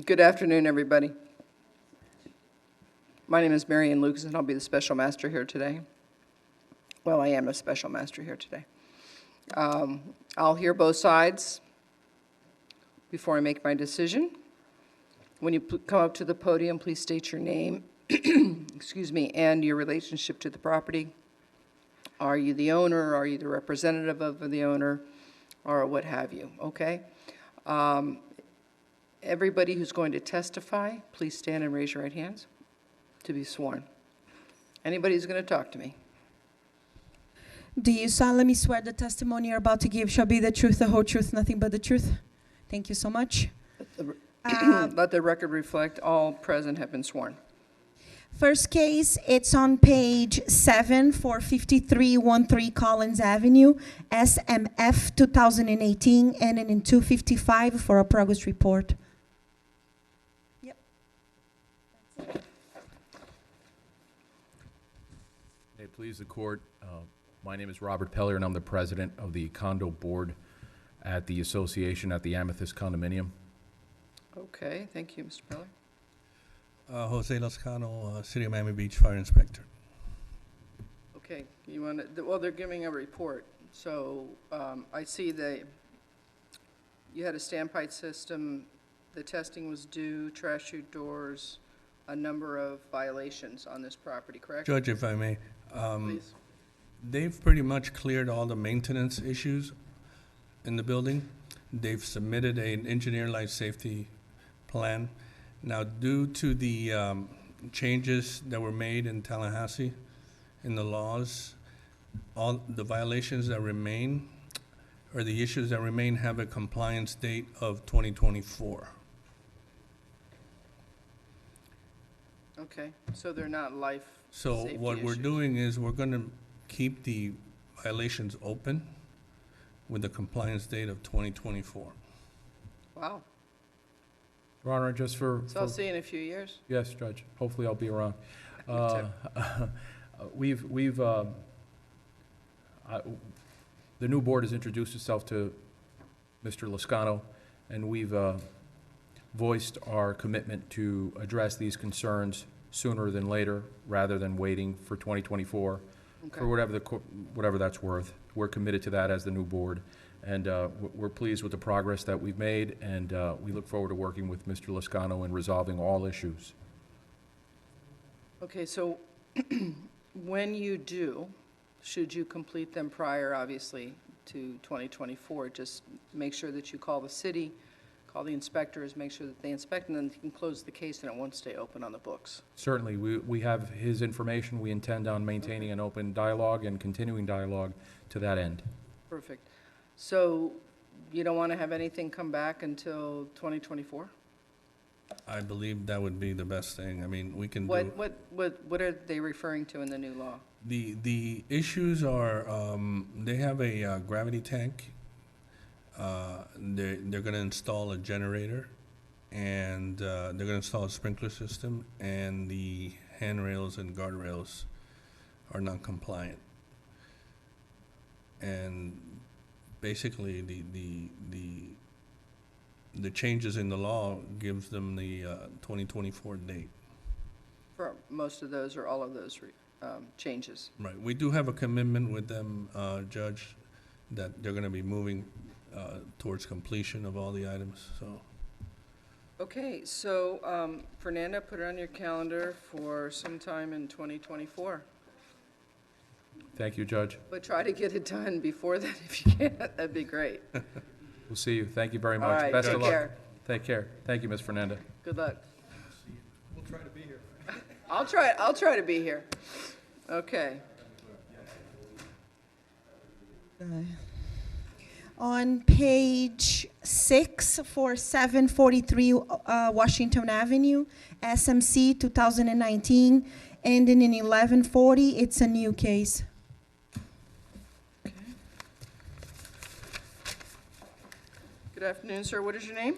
Good afternoon, everybody. My name is Marion Lucas, and I'll be the special master here today. Well, I am a special master here today. I'll hear both sides before I make my decision. When you come up to the podium, please state your name, excuse me, and your relationship to the property. Are you the owner? Are you the representative of the owner? Or what have you, okay? Everybody who's going to testify, please stand and raise your right hands to be sworn. Anybody who's going to talk to me? Do you solemnly swear the testimony you're about to give shall be the truth, the whole truth, nothing but the truth? Thank you so much. Let the record reflect all present have been sworn. First case, it's on page 7 for 5313 Collins Avenue, SMF 2018, ending in 255 for a progress report. Yep. May it please the court, my name is Robert Peller, and I'm the president of the condo board at the association at the Amethyst Condominium. Okay, thank you, Mr. Peller. Jose Lascano, City of Miami Beach Fire Inspector. Okay, you want to, well, they're giving a report. So I see that you had a standpipe system, the testing was due, trash chute doors, a number of violations on this property, correct? Judge, if I may, Please. they've pretty much cleared all the maintenance issues in the building. They've submitted an engineer life safety plan. Now, due to the changes that were made in Tallahassee in the laws, all the violations that remain, or the issues that remain, have a compliance date of 2024. Okay, so they're not life So safety what we're issues. doing is we're going to keep the violations open with a compliance date of 2024. Wow, Your Honor, just for... so I'll see you in a few years. Yes, Judge. Hopefully I'll be around. Me too. The new board has introduced itself to Mr. Lascano, and we've voiced our commitment to address these concerns sooner than later, rather than waiting for 2024, Okay. for whatever that's worth. We're committed to that as the new board, and we're pleased with the progress that we've made, and we look forward to working with Mr. Lascano in resolving all issues. Okay, so when you do, should you complete them prior, obviously, to 2024, just make sure that you call the city, call the inspectors, make sure that they inspect, and then you can close the case and it won't stay open on the books. Certainly, we have his information. We intend on maintaining an open dialogue and continuing dialogue to that end. Perfect. So you don't want to have anything come back until 2024? I believe that would be the best thing. I mean, we can do... What are they referring to in the new law? The issues are, they have a gravity tank. They're going to install a generator, and they're going to install a sprinkler system, and the handrails and guardrails are not compliant. And basically, the changes in the law gives them the 2024 date. For most of those or all of those changes? Right. We do have a commitment with them, Judge, that they're going to be moving towards completion of all the items, so. Okay, so Fernanda, put it on your calendar for sometime in 2024. Thank you, Judge. But try to get it done before that if you can. That'd be great. We'll see you. Thank you very All much. right, Best take of luck. care. Take care. Thank you, Ms. Fernanda. Good luck. We'll try to be here. I'll try to be here. Okay. On page 6 for 743 Washington Avenue, SMC 2019, ending in 1140. It's a new case. Good afternoon, sir. What is your name?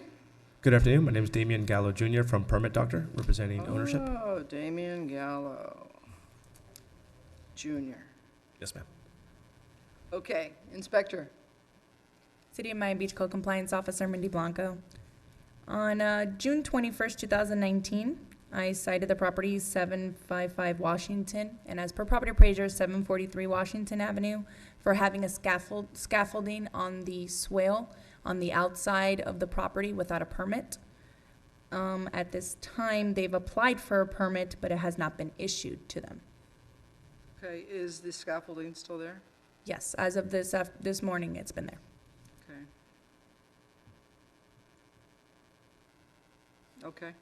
Good afternoon. My name is Damian Gallo Jr. from Permit Doctor, representing ownership. Oh, Damian Gallo Jr. Yes, ma'am. Okay, Inspector. City of Miami Beach Code Compliance Officer Mindy Blanco. On June 21st, 2019, I cited the property 755 Washington, and as per property appraiser, 743 Washington Avenue, for having a scaffolding on the swale on the outside of the property without a permit. At this time, they've applied for a permit, but it has not been issued to them. Okay, is the scaffolding still there? Yes, as of this morning, it's been there. Okay. Okay.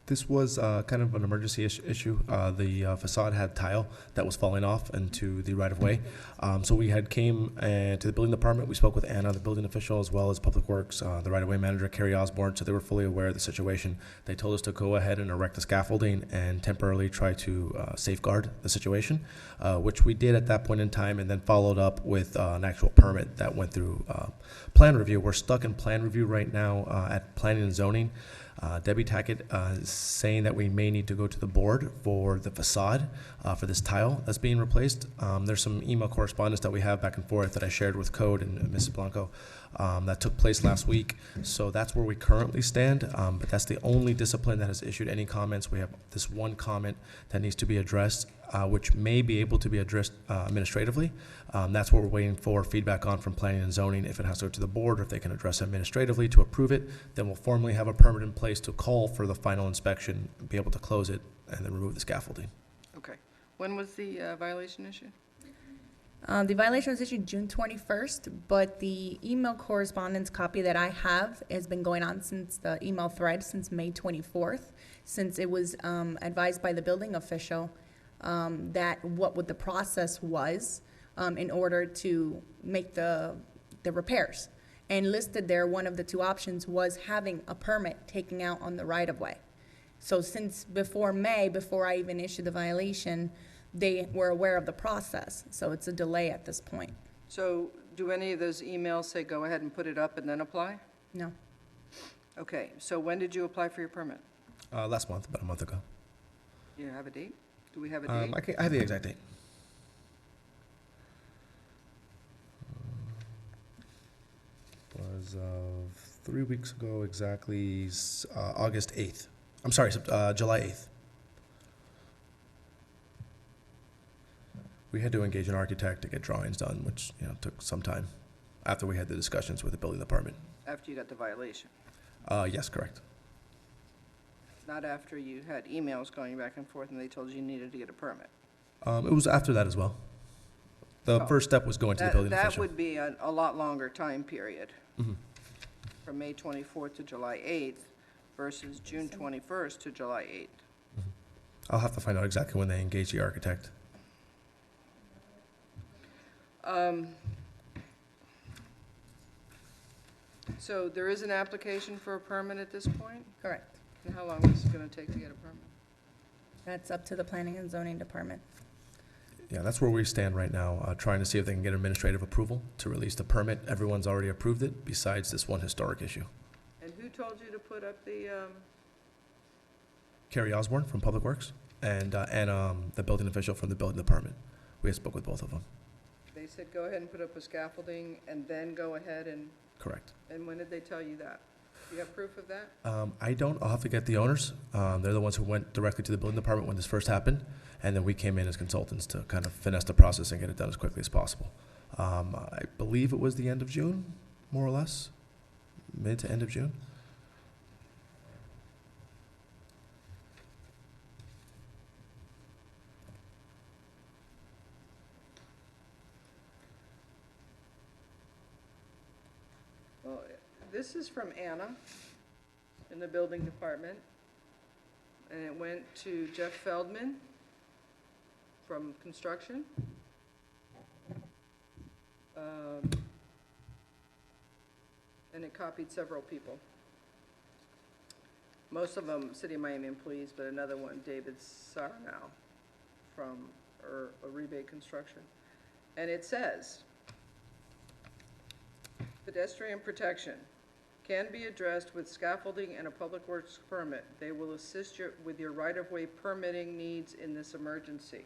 This was kind of an emergency issue. The facade had tile that was falling off into the right-of-way. So we had came to the building department. We spoke with Anna, the building official, as well as Public Works, the right-of-way manager, Carrie Osborne, so they were fully aware of the situation. They told us to go ahead and erect the scaffolding and temporarily try to safeguard the situation, which we did at that point in time, and then followed up with an actual permit that went through plan review. We're stuck in plan review right now at Planning and Zoning. Debbie Tackett is saying that we may need to go to the board for the facade for this tile that's being replaced. There's some email correspondence that we have back and forth that I shared with Code and Mrs. Blanco that took place last week. So that's where we currently stand, but that's the only discipline that has issued any comments. We have this one comment that needs to be addressed, which may be able to be addressed administratively. That's what we're waiting for feedback on from Planning and Zoning, if it has to go to the board or if they can address it administratively to approve it. Then we'll formally have a permit in place to call for the final inspection, be able to close it, and then remove the scaffolding. Okay. When was the violation issued? The violation was issued June 21st, but the email correspondence copy that I have has been going on since the email thread since May 24th, since it was advised by the building official that what the process was in order to make the repairs. And listed there, one of the two options was having a permit taken out on the right-of-way. So since before May, before I even issued the violation, they were aware of the process, so it's a delay at this point. So do any of those emails say go ahead and put it up and then apply? No. Okay, so when did you apply for your permit? Last month, about a month ago. Do you have a date? Do we have a date? I have the exact date. Was 3 weeks ago exactly, August 8th. I'm sorry, July 8th. We had to engage an architect to get drawings done, which took some time after we had the discussions with the building department. After you got the violation, Yes, correct. not after you had emails going back and forth and they told you needed to get a permit. It was after that as well. The Oh. first step was going to the building That official. would be a lot longer time period, Mhm. from May 24th to July 8th versus June 21st to July 8th. I'll have to find out exactly when they engaged the architect. So there is an application for a permit at this point? Correct. And how long is it going to take to get a permit? That's up to the planning and zoning department. Yeah, that's where we stand right now, trying to see if they can get administrative approval to release the permit. Everyone's already approved it, besides this one historic issue. And who told you to put up the, Carrie Osborne from Public Works and the building official from the building department. We had spoke with both of them. they said go ahead and put up a scaffolding and then go ahead Correct. and when did they tell you that? Do you have proof of that? I don't. I'll have to get the owners. They're the ones who went directly to the building department when this first happened, and then we came in as consultants to kind of finesse the process and get it done as quickly as possible. I believe it was the end of June, more or less, mid to end of June. Well, this is from Anna in the building department, and it went to Jeff Feldman from construction. And it copied several people. Most of them City of Miami employees, but another one, David Sarnow from Rebate Construction. And it says, pedestrian protection can be addressed with scaffolding and a public works permit. They will assist you with your right-of-way permitting needs in this emergency.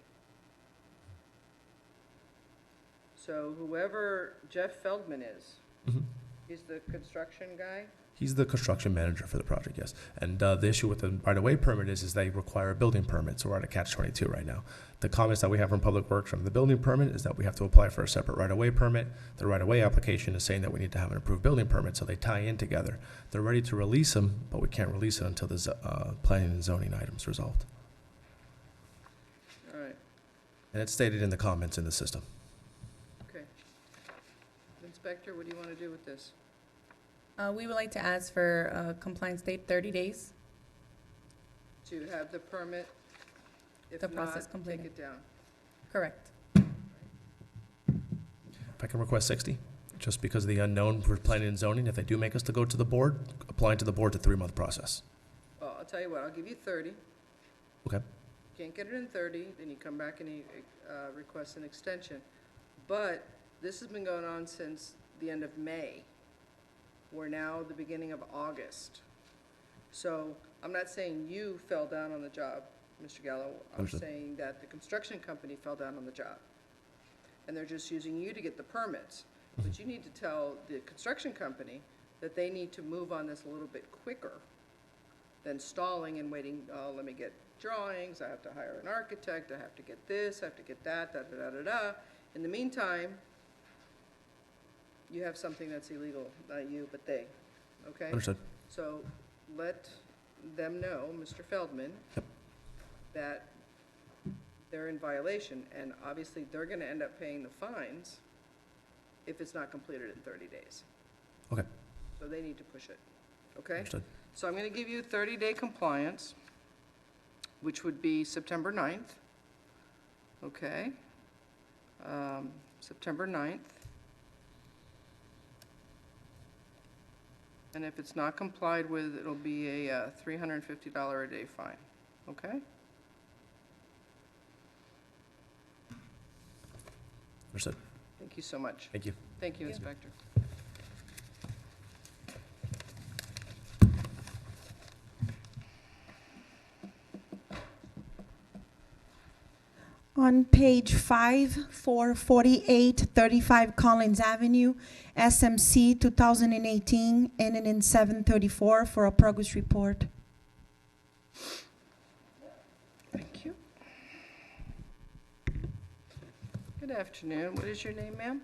So whoever Jeff Feldman is, Mhm. he's the construction guy, He's the construction manager for the project, yes. And the issue with the right-of-way permit is they require a building permit, so we're at a catch-22 right now. The comments that we have from Public Works from the building permit is that we have to apply for a separate right-of-way permit. The right-of-way application is saying that we need to have an approved building permit, so they tie in together. They're ready to release them, but we can't release it until the planning and zoning item's resolved. All right, And it's stated in the comments in the system. okay. Inspector, what do you want to do with this? We would like to ask for a compliance date, 30 days. To have the permit? If The not, process take completed. it down. Correct. If I can request 60, just because of the unknown for planning and zoning, if they do make us to go to the board, applying to the board, it's a 3-month process. Well, I'll tell you what, I'll give you 30. Okay. Can't get it in 30, then you come back and you request an extension. But this has been going on since the end of May. We're now the beginning of August. So I'm not saying you fell down on the job, Mr. Gallo. I'm Understood. saying that the construction company fell down on the job. And they're just using you to get the permits. But you need to tell the construction company that they need to move on this a little bit quicker than stalling and waiting, oh, let me get drawings, I have to hire an architect, I have to get this, I have to get that, da-da-da-da-da. In the meantime, you have something that's illegal, not you, but they, okay? Understood. So let them know, Mr. Feldman, Yep. that they're in violation, and obviously they're gonna end up paying the fines if it's not completed in 30 days. Okay. So they need to push it, okay? Understood. So I'm gonna give you 30-day compliance, which would be September 9th, okay? September 9th. And if it's not complied with, it'll be a $350 a day fine, okay? Understood. Thank you so much. Thank you. Thank you, Thank you. Inspector. On page 5, 448, 35 Collins Avenue, SMC 2018, ending in 734 for a progress report. Thank you. Good afternoon. What is your name, ma'am?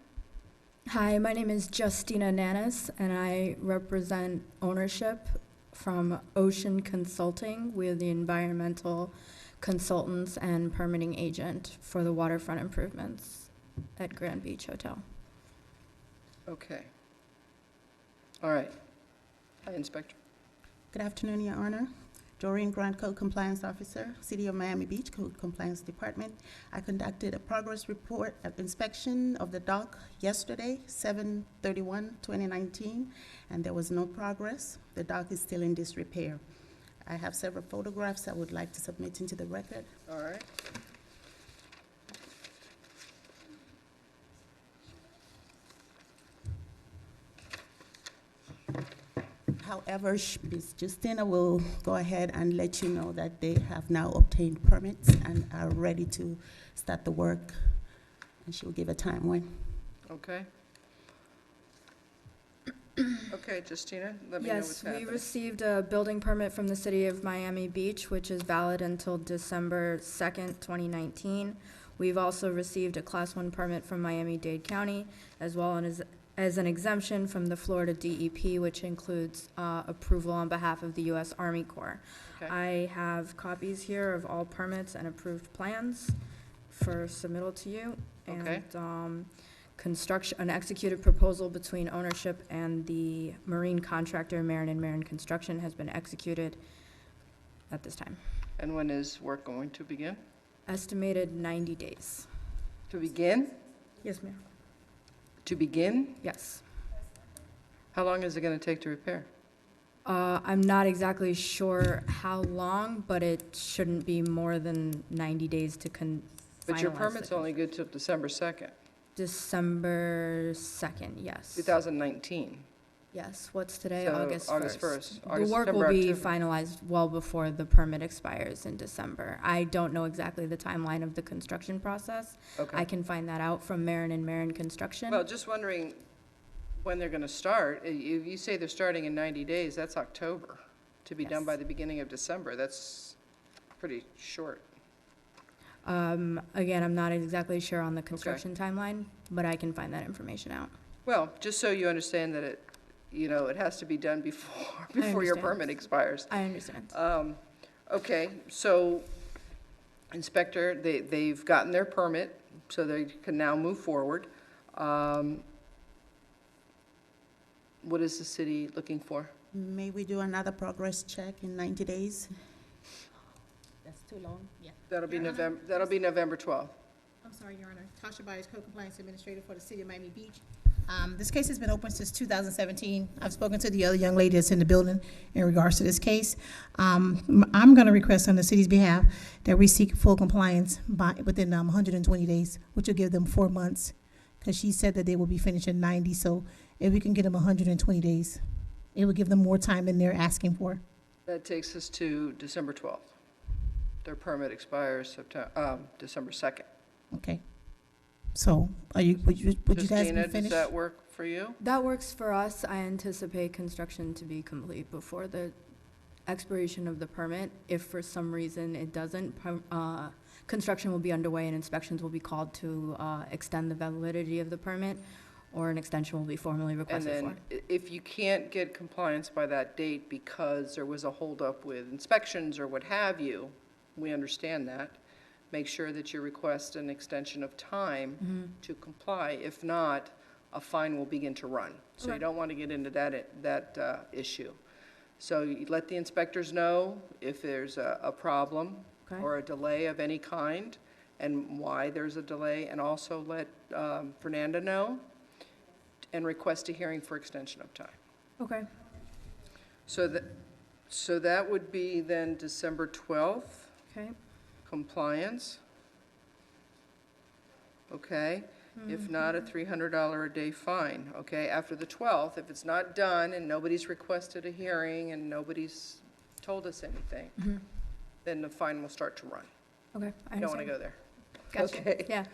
Hi, my name is Justina Nanas, and I represent ownership from Ocean Consulting. We're the environmental consultants and permitting agent for the waterfront improvements at Grand Beach Hotel. Okay. All right. Hi, Inspector. Good afternoon, Your Honor. Doreen Grant, Code Compliance Officer, City of Miami Beach Code Compliance Department. I conducted a progress report of inspection of the dock yesterday, 7/31/2019, and there was no progress. The dock is still in disrepair. I have several photographs I would like to submit into the record. All right. However, Ms. Justina will go ahead and let you know that they have now obtained permits and are ready to start the work, and she will give a time when. Okay. Okay, Justina, let me know what's Yes, we happening. received a building permit from the city of Miami Beach, which is valid until December 2nd, 2019. We've also received a Class 1 permit from Miami-Dade County, as well as an exemption from the Florida DEP, which includes approval on behalf of the U.S. Army Corps. Okay. I have copies here of all permits and approved plans for submittal to you. Okay. And an executed proposal between ownership and the marine contractor, Marin & Marin Construction, has been executed at this time. And when is work going to begin? Estimated 90 days. To begin? Yes, ma'am. To begin? Yes. How long is it going to take to repair? I'm not exactly sure how long, but it shouldn't be more than 90 days to But your finalize permit's it. only good till December 2nd, December 2nd, yes. 2019. Yes, what's today? So, August 1st. August 1st. The August, work will September, be October. finalized well before the permit expires in December. I don't know exactly the timeline of the construction process. I Okay. can find that out from Marin & Marin Construction. Well, just wondering, when they're gonna start. If you say they're starting in 90 days, that's October. To be done Yes. by the beginning of December, that's pretty short. Again, I'm not exactly sure on the construction timeline, but I can find that information out. Well, just so you understand that it, it has to be done before your understand. permit expires. I understand. Okay, so Inspector, they've gotten their permit, so they can now move forward. What is the city looking for? May we do another progress check in 90 days? That's too long? Yeah. That'll be November 12th. I'm sorry, Your Honor. Tasha Byers, Co-Compliance Administrator for the City of Miami Beach. This case has been open since 2017. I've spoken to the other young lady that's in the building in regards to this case. I'm going to request on the city's behalf that we seek full compliance within 120 days, which will give them 4 months, because she said that they will be finished in 90, so if we can get them 120 days, it will give them more time than they're asking for. That takes us to December 12th. Their permit expires December 2nd. Okay. So, would you guys Justina, be does finished? that work for you? That works for us. I anticipate construction to be complete before the expiration of the permit. If for some reason it doesn't, construction will be underway and inspections will be called to extend the validity of the permit, or an extension will be formally And requested for. then if you can't get compliance by that date because there was a holdup with inspections or what have you, we understand that. Make sure that you request an extension of time to comply. If not, a fine will begin to run. So you Okay. don't want to get into that issue. So you let the inspectors know if there's a problem Okay. or a delay of any kind and why there's a delay, and also let Fernanda know and request a hearing for extension of time. Okay. So that would be then December 12th. Okay. Compliance. Okay, if not, a $300 a day fine, okay? After the 12th, if it's not done and nobody's requested a hearing and nobody's told us anything, then the fine will start to run. Okay. I You don't want to understand. go there. Gotcha. Okay. Yeah,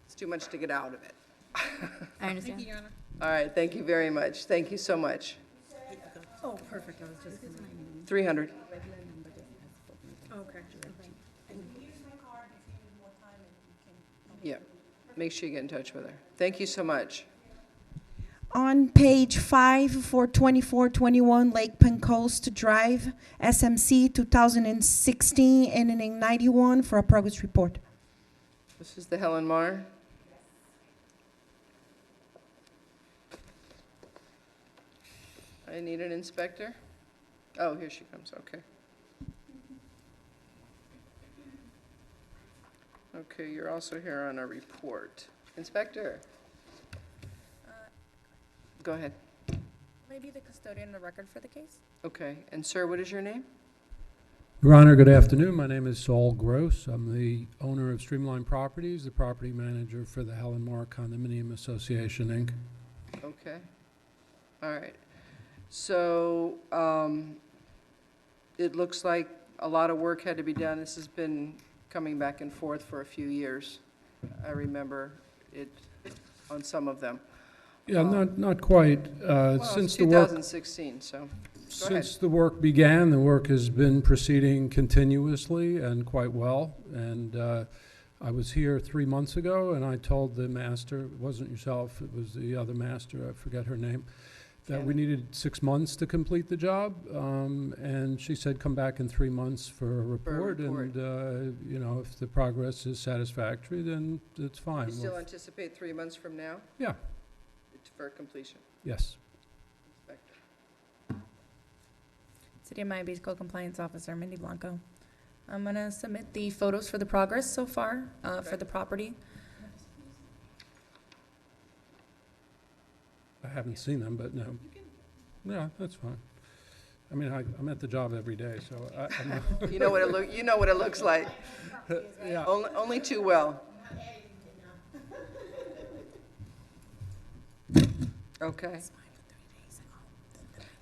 It's too much to get out of it. I understand. Thank you, Your Honor. All right, thank you very much. Thank you so much. Oh, perfect. I was just gonna. 300. Okay. Yeah, make sure you get in touch with her. Thank you so much. On page 5 for 2421 Lake Pencoast Drive, SMC 2016, ending 91 for a progress report. This is the Helen Mar. I need an inspector. Oh, here she comes, okay. Okay, you're also here on a report. Inspector? Go ahead. Maybe the custodian of the record for the case? Okay, and sir, what is your name? Your Honor, good afternoon. My name is Saul Gross. I'm the owner of Streamline Properties, the property manager for the Helen Mar Condominium Association, Inc. Okay, all right. So, it looks like a lot of work had to be done. This has been coming back and forth for a few years. I remember it on some of them. Yeah, not quite. Well, Since it's the work 2016, so, go ahead. Since the work began, the work has been proceeding continuously and quite well. And I was here 3 months ago, and I told the master, it wasn't yourself, it was the other master, I forget her name, that we needed 6 months to complete the job. And she said, come back in 3 months for a report. report. And, if the progress is satisfactory, then it's fine. You still anticipate 3 months from now Yeah, for completion? yes. Inspector. City of Miami Beach Co-Compliance Officer, Mindy Blanco. I'm gonna submit the photos for the progress so far, for the property. I haven't seen them, but no. Yeah, that's fine. I mean, I'm at the job every day, so I know. You know what it looks like, Yeah. only too well. Okay.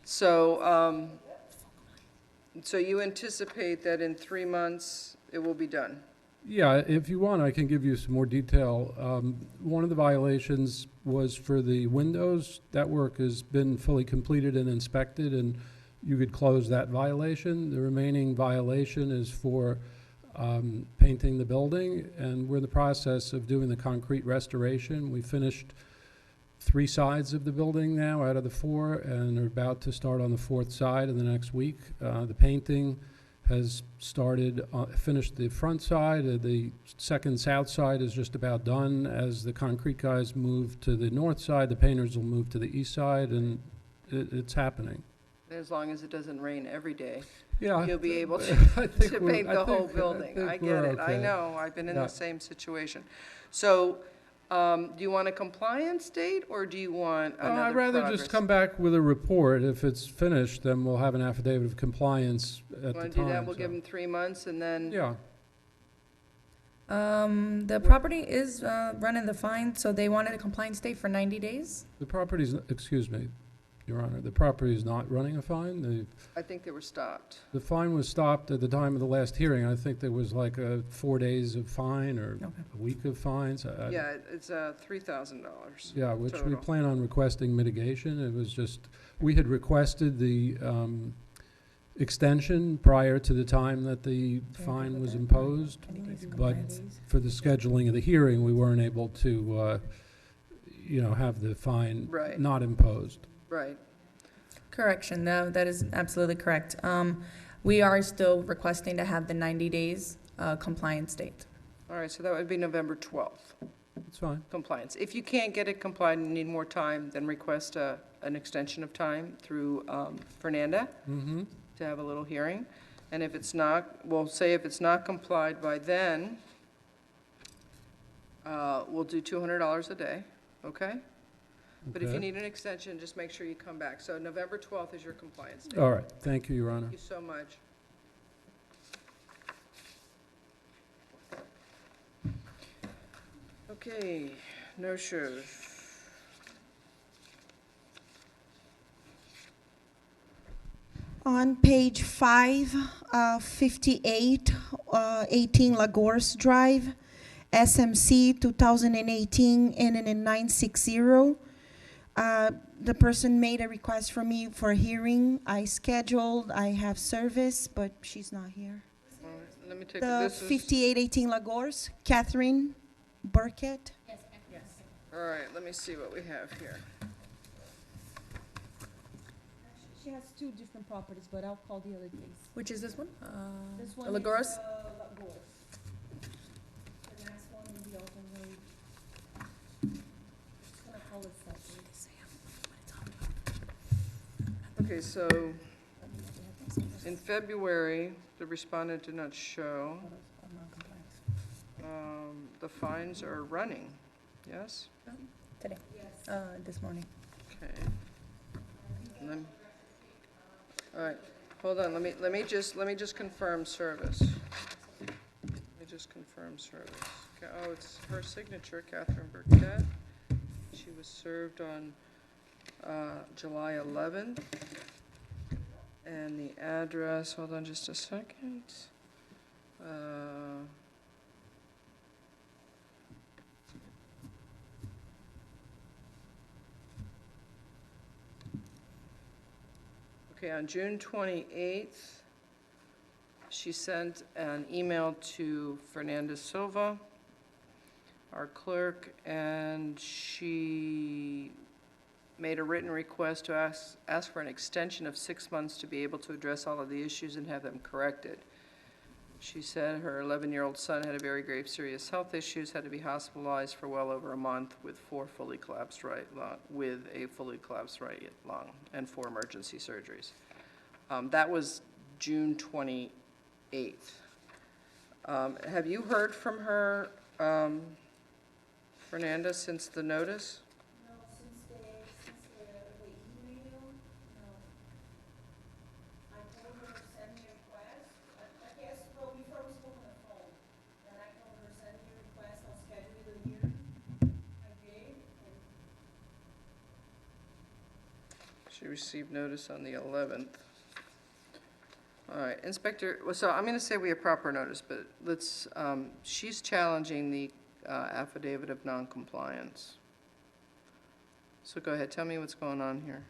So you anticipate that in 3 months it will be done? Yeah, if you want, I can give you some more detail. One of the violations was for the windows. That work has been fully completed and inspected, and you could close that violation. The remaining violation is for painting the building, and we're in the process of doing the concrete restoration. We finished 3 sides of the building now out of the 4, and are about to start on the 4th side in the next week. The painting has started, finished the front side. The second south side is just about done. As the concrete guys move to the north side, the painters will move to the east side, and it's happening. As long as it doesn't rain every day, Yeah. you'll be able to I think to we're- paint I the whole think- building. think I get we're it, I okay. know, I've been in Yeah. the same situation. So, do you want a compliance date, or do you want another I'd rather progress? just come back with a report. If it's finished, then we'll have an affidavit of compliance at the Want to do that, time. we'll so- give them 3 months, and then, Yeah, The property is running the fine, so they wanted a compliance date for 90 days? the property's, excuse me, Your Honor, the property is not running a fine. I think they were stopped. The fine was stopped at the time of the last hearing. I think there was like 4 days of fine or Okay. a week of fines. Yeah, it's $3,000. Yeah, which we total. plan on requesting mitigation. It was just, we had requested the extension prior to the time that the fine was imposed. But for the scheduling of the hearing, we weren't able to, have the fine Right. not imposed. Right. Correction, no, that is absolutely correct. We are still requesting to have the 90 days compliance date. All right, so that would be November 12th, It's fine. compliance. If you can't get it complied and need more time, then request an extension of time through Fernanda Mm-hmm. to have a little hearing. And if it's not, we'll say if it's not complied by then, we'll do $200 a day, okay? But if you need an extension, just make sure you come back. So November 12th is your compliance date. All right, thank you, Your Honor. Thank you so much. Okay, no shows. On page 5, 58, 18 Lagos Drive, SMC 2018, NNN 960. The person made a request for me for a hearing. I scheduled, I have service, but she's not here. All right, let me take, The this is, 5818 Lagos, Catherine Burkett. all right, let me see what we have here. She has 2 different properties, but I'll call the other case. Which is this one? This one Lagos? is, Lagos. The next one will be Alton Road. Just gonna call it separate. Okay, so in February, the respondent did not show. The fines are running, yes? Today, this morning. Okay. All right, hold on, let me just confirm service. Let me just confirm service. Oh, it's her signature, Catherine Burkett. She was served on July 11th. And the address, hold on just a second. Okay, on June 28th, she sent an email to Fernanda Silva, our clerk, and she made a written request to ask for an extension of 6 months to be able to address all of the issues and have them corrected. She said her 11-year-old son had a very grave serious health issues, had to be hospitalized for well over a month with a fully collapsed right lung and 4 emergency surgeries. That was June 28th. Have you heard from her, Fernanda, since the notice? No, since the email, no. I told her to send me a request. I guess, well, before we spoke on the phone, and I told her, send me a request, I'll schedule the hearing. I did, and She received notice on the 11th. All right, Inspector, well, so I'm going to say we have proper notice, but let's, she's challenging the affidavit of noncompliance. So go ahead, tell me what's going on here.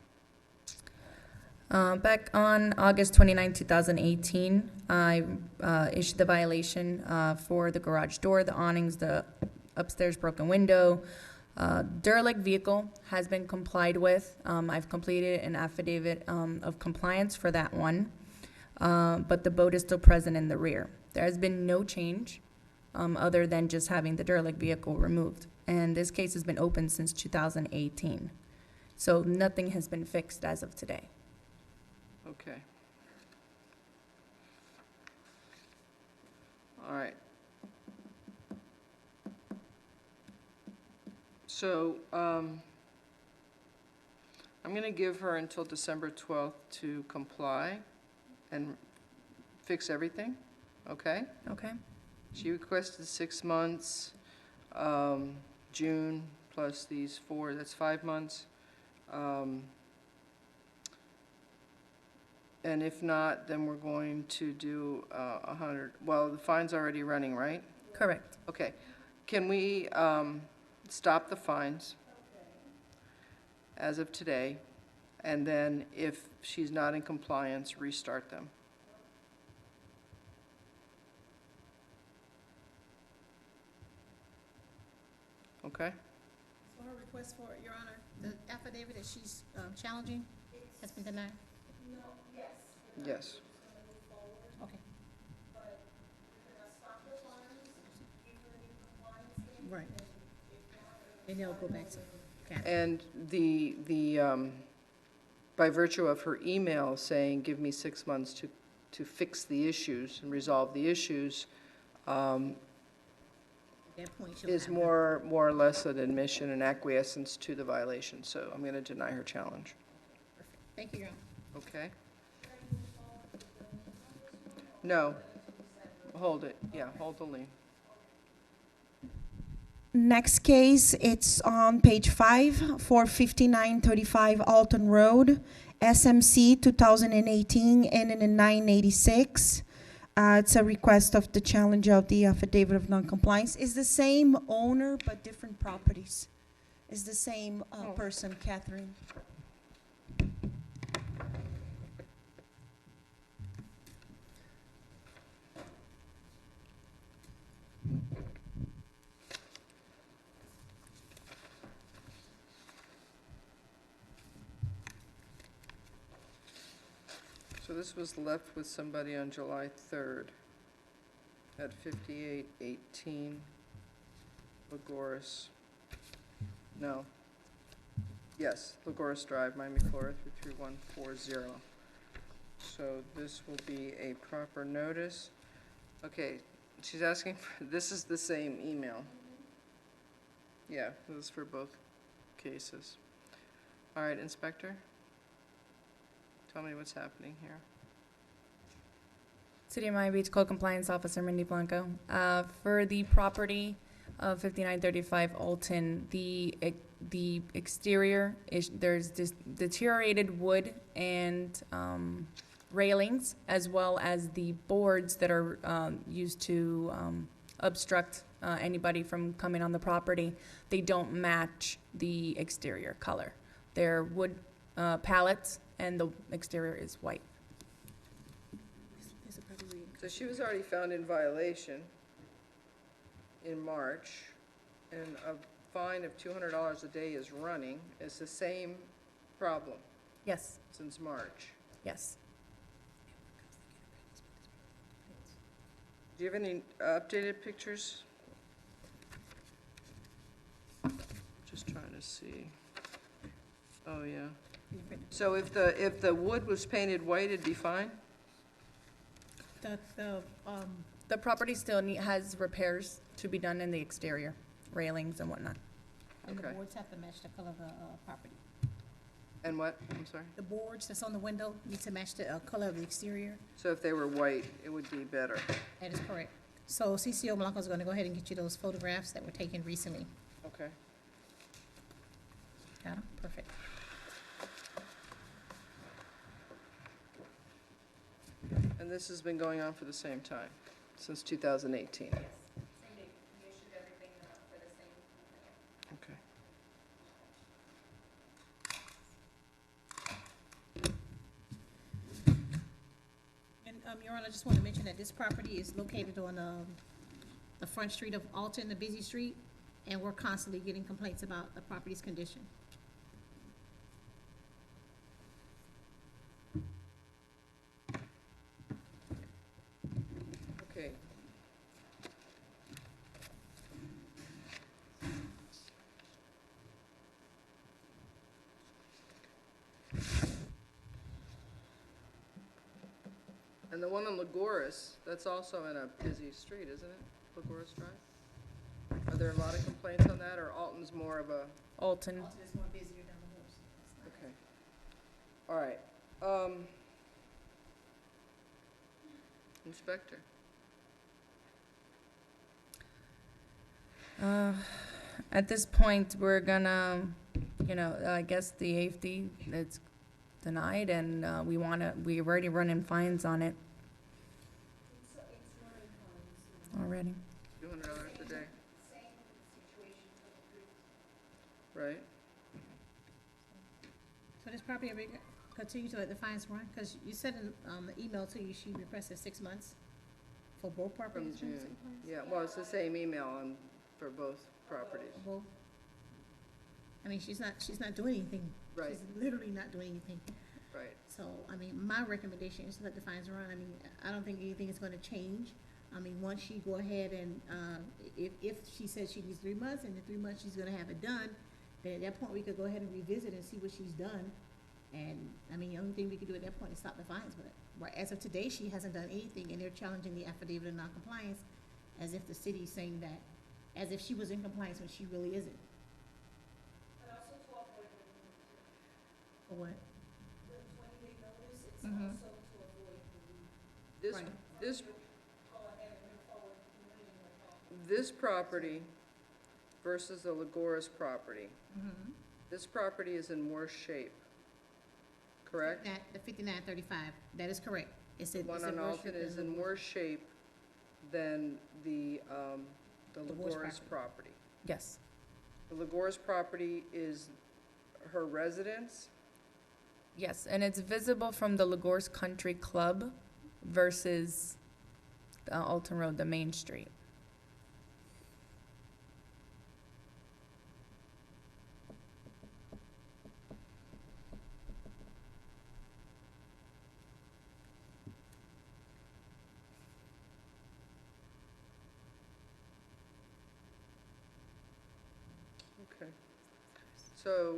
Back on August 29, 2018, I issued the violation for the garage door, the awnings, the upstairs broken window. Derelict vehicle has been complied with. I've completed an affidavit of compliance for that one, but the boat is still present in the rear. There has been no change other than just having the derelict vehicle removed. And this case has been open since 2018. So nothing has been fixed as of today. Okay. All right. So, I'm going to give her until December 12th to comply and fix everything, okay? Okay? She requested 6 months, June plus these 4, that's 5 months. And if not, then we're going to do 100, well, the fine's already running, right? Correct. Okay. Can we stop the fines as of today, and then if she's not in compliance, restart them? Okay? So her request for, Your Honor, the affidavit that she's challenging has been denied? Yes. Okay. Right. And they'll go back to Kathy. And by virtue of her email saying, give me 6 months to fix the issues and resolve the issues, At that point, she'll is have more or less an admission and acquiescence to the violation. So I'm going to deny her challenge. Perfect. Thank you, Your Honor. Okay? No. Hold it. Yeah, hold the lien. Next case, it's on page 5, 45935 Alton Road, SMC 2018, NN 986. It's a request of the challenge of the affidavit of noncompliance. It's the same owner, but different properties. It's the same person, Catherine. So this was left with somebody on July 3rd at 5818 Lagoris. No. Yes, Lagoris Drive, Miami, Florida, 33140. So this will be a proper notice. Okay, she's asking for, this is the same email. Yeah, this is for both cases. All right, Inspector? Tell me what's happening here. City of Miami Beach Code Compliance Officer Mindy Blanco. For the property of 5935 Alton, the exterior is, there's this deteriorated wood and railings, as well as the boards that are used to obstruct anybody from coming on the property. They don't match the exterior color. They're wood pallets, and the exterior is white. So she was already found in violation in March, and a fine of $200 a day is running. It's the same problem Yes, since March. yes. Do you have any updated pictures? Just trying to see. Oh, yeah. So if the wood was painted white, it'd be fine? The property still has repairs to be done in the exterior, railings and whatnot. And the Okay. boards have to match the color of the property. And what? I'm sorry? The boards that's on the window need to match the color of the exterior. So if they were white, it would be better. That is correct. So CCO Blanco's going to go ahead and get you those photographs that were taken recently. Okay. Got 'em? Perfect. And this has been going on for the same time, since 2018? Same date. We issued everything for the same. Okay. And, Your Honor, I just want to mention that this property is located on, the front street of Alton, the busy street, and we're constantly getting complaints about the property's condition. Okay. And the one on Lagoris, that's also in a busy street, isn't it? Lagoris Drive? Are there a lot of complaints on that, or Alton's more of a, Alton. Alton is more busier than the horse. okay. All right. Inspector? At this point, we're gonna, I guess the AFD, it's denied, and we're already running fines on it. Already. $200 a day. Right? So this property, are we gonna continue to let the fines run? Because you said in, the email to you, she requested 6 months for both From properties. June. Yeah, well, it's the same email for both properties. Both. I mean, she's not doing anything. Right. She's literally not doing anything. Right. So, I mean, my recommendation is to let the fines run. I mean, I don't think anything is gonna change. I mean, once she go ahead and, if she says she needs 3 months, and in 3 months she's gonna have it done, then at that point, we could go ahead and revisit and see what she's done. And, I mean, the only thing we could do at that point is stop the fines, but right, as of today, she hasn't done anything, and they're challenging the affidavit of noncompliance as if the city's saying that, as if she was in compliance when she really isn't. For what? Mm-hmm. This, Right. this property versus the Lagoris property, Mm-hmm. this property is in worse shape, correct? That, the 5935, that is correct. It's The in, one it's in on worse Alton shape is than in the- worse shape than the Lagoris Lagoris property. Yes. The Lagoris property is her residence, Yes, and it's visible from the Lagos Country Club versus Alton Road, the main street. okay. So,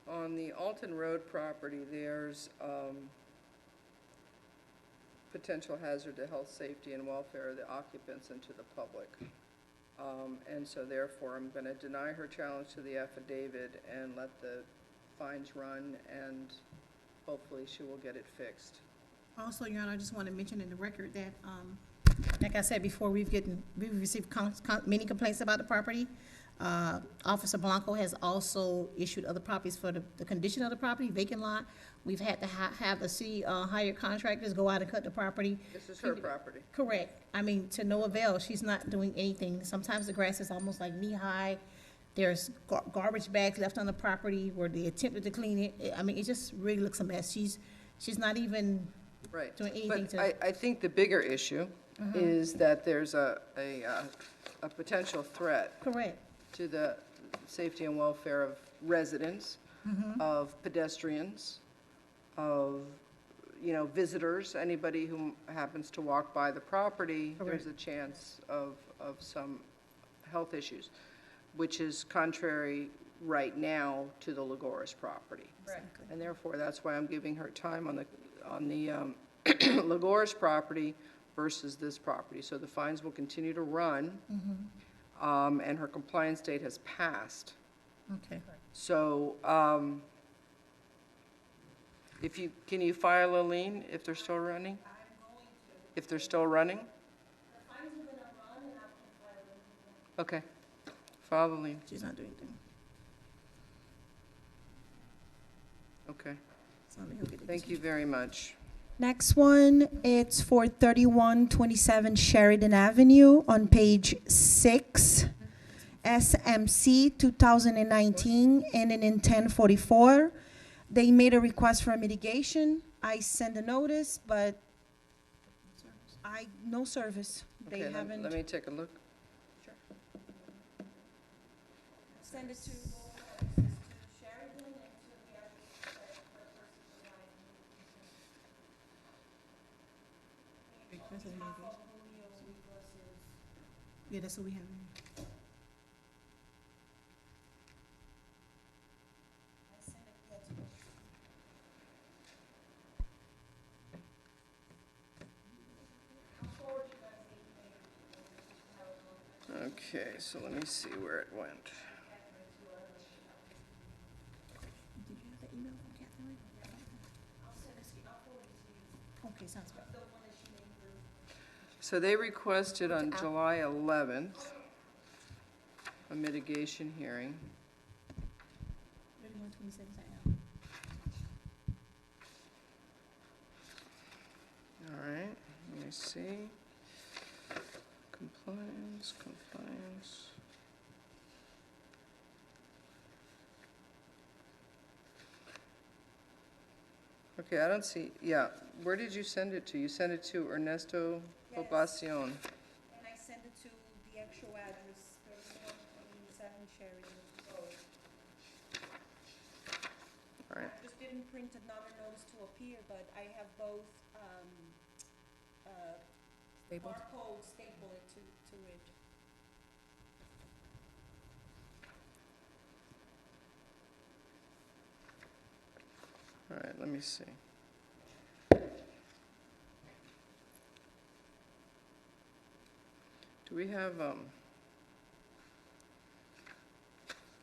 on the Alton Road property, there's potential hazard to health, safety, and welfare of the occupants and to the public. And so therefore, I'm going to deny her challenge to the affidavit and let the fines run, and hopefully she will get it fixed. Also, Your Honor, I just want to mention in the record that, like I said before, we've received many complaints about the property. Officer Blanco has also issued other properties for the condition of the property, vacant lot. We've had to have the city hire contractors go out and cut the property. This is her property. Correct. I mean, to no avail. She's not doing anything. Sometimes the grass is almost like knee-high. There's garbage bags left on the property where they attempted to clean it. I mean, it just really looks a mess. She's not even Right. doing anything But to. I think the bigger issue is that there's a potential threat Correct. to the safety and welfare of residents, of pedestrians, of, visitors, anybody who happens to walk by the property, there's a chance of some health issues, which is contrary right now to the Lagoris property. Exactly. And therefore, that's why I'm giving her time on the Lagoris property versus this property. So the fines will continue to run, and her compliance date has passed. Okay. So, can you file a lien if they're still running? If they're still running? Okay, file the lien, She's not doing anything. okay. So Thank you very much. Next one, it's for 3127 Sheridan Avenue on page 6, SMC 2019, and in 1044. They made a request for a mitigation. I sent a notice, but no service. They Okay, haven't. let me take a look. Send it to Sheridan and to the Yeah, that's what we have. Okay, so let me see where it went. Did you have the email from Catherine? Okay, sounds good. So they requested on July 11th a mitigation hearing. 3127 Sam. All right, let me see. Compliance, compliance. Okay, I don't see, yeah, where did you send it to? You sent it to Ernesto Yes. Poblacion. And I sent it to the actual address, 3127 Sheridan Road. All right, I just didn't print another notice to appear, but I have both, barcode staple it to it. all right, let me see. Do we have,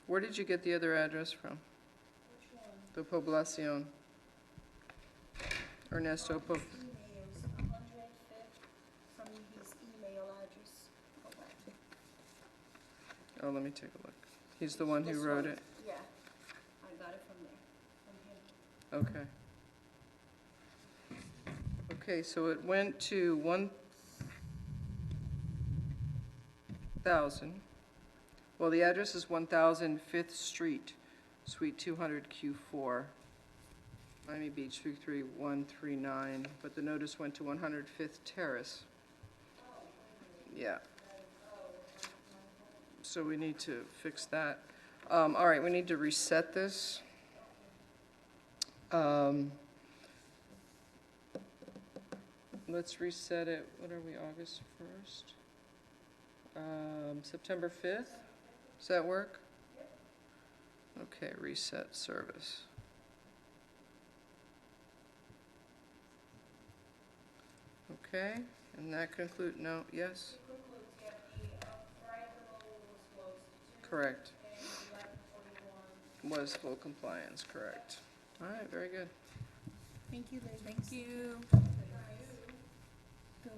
where did you get the other address from? Which one? The Poblacion. Ernesto Po, Emails, 105th, from his email address. oh, let me take a look. He's the one who This wrote one. it? Yeah, I got it from there, from him. Okay. Okay, so it went to 1,000. Well, the address is 1,000 Fifth Street, Suite 200 Q4, Miami Beach 33139, but the notice went to 105th Terrace. Yeah. So we need to fix that. All right, we need to reset this. Let's reset it, what are we, August 1st? September 5th? Does that work? Okay, reset service. Okay, and that conclude, no, yes? Correct. Was full compliance, correct. All right, very good. Thank you, ladies. Thank you. The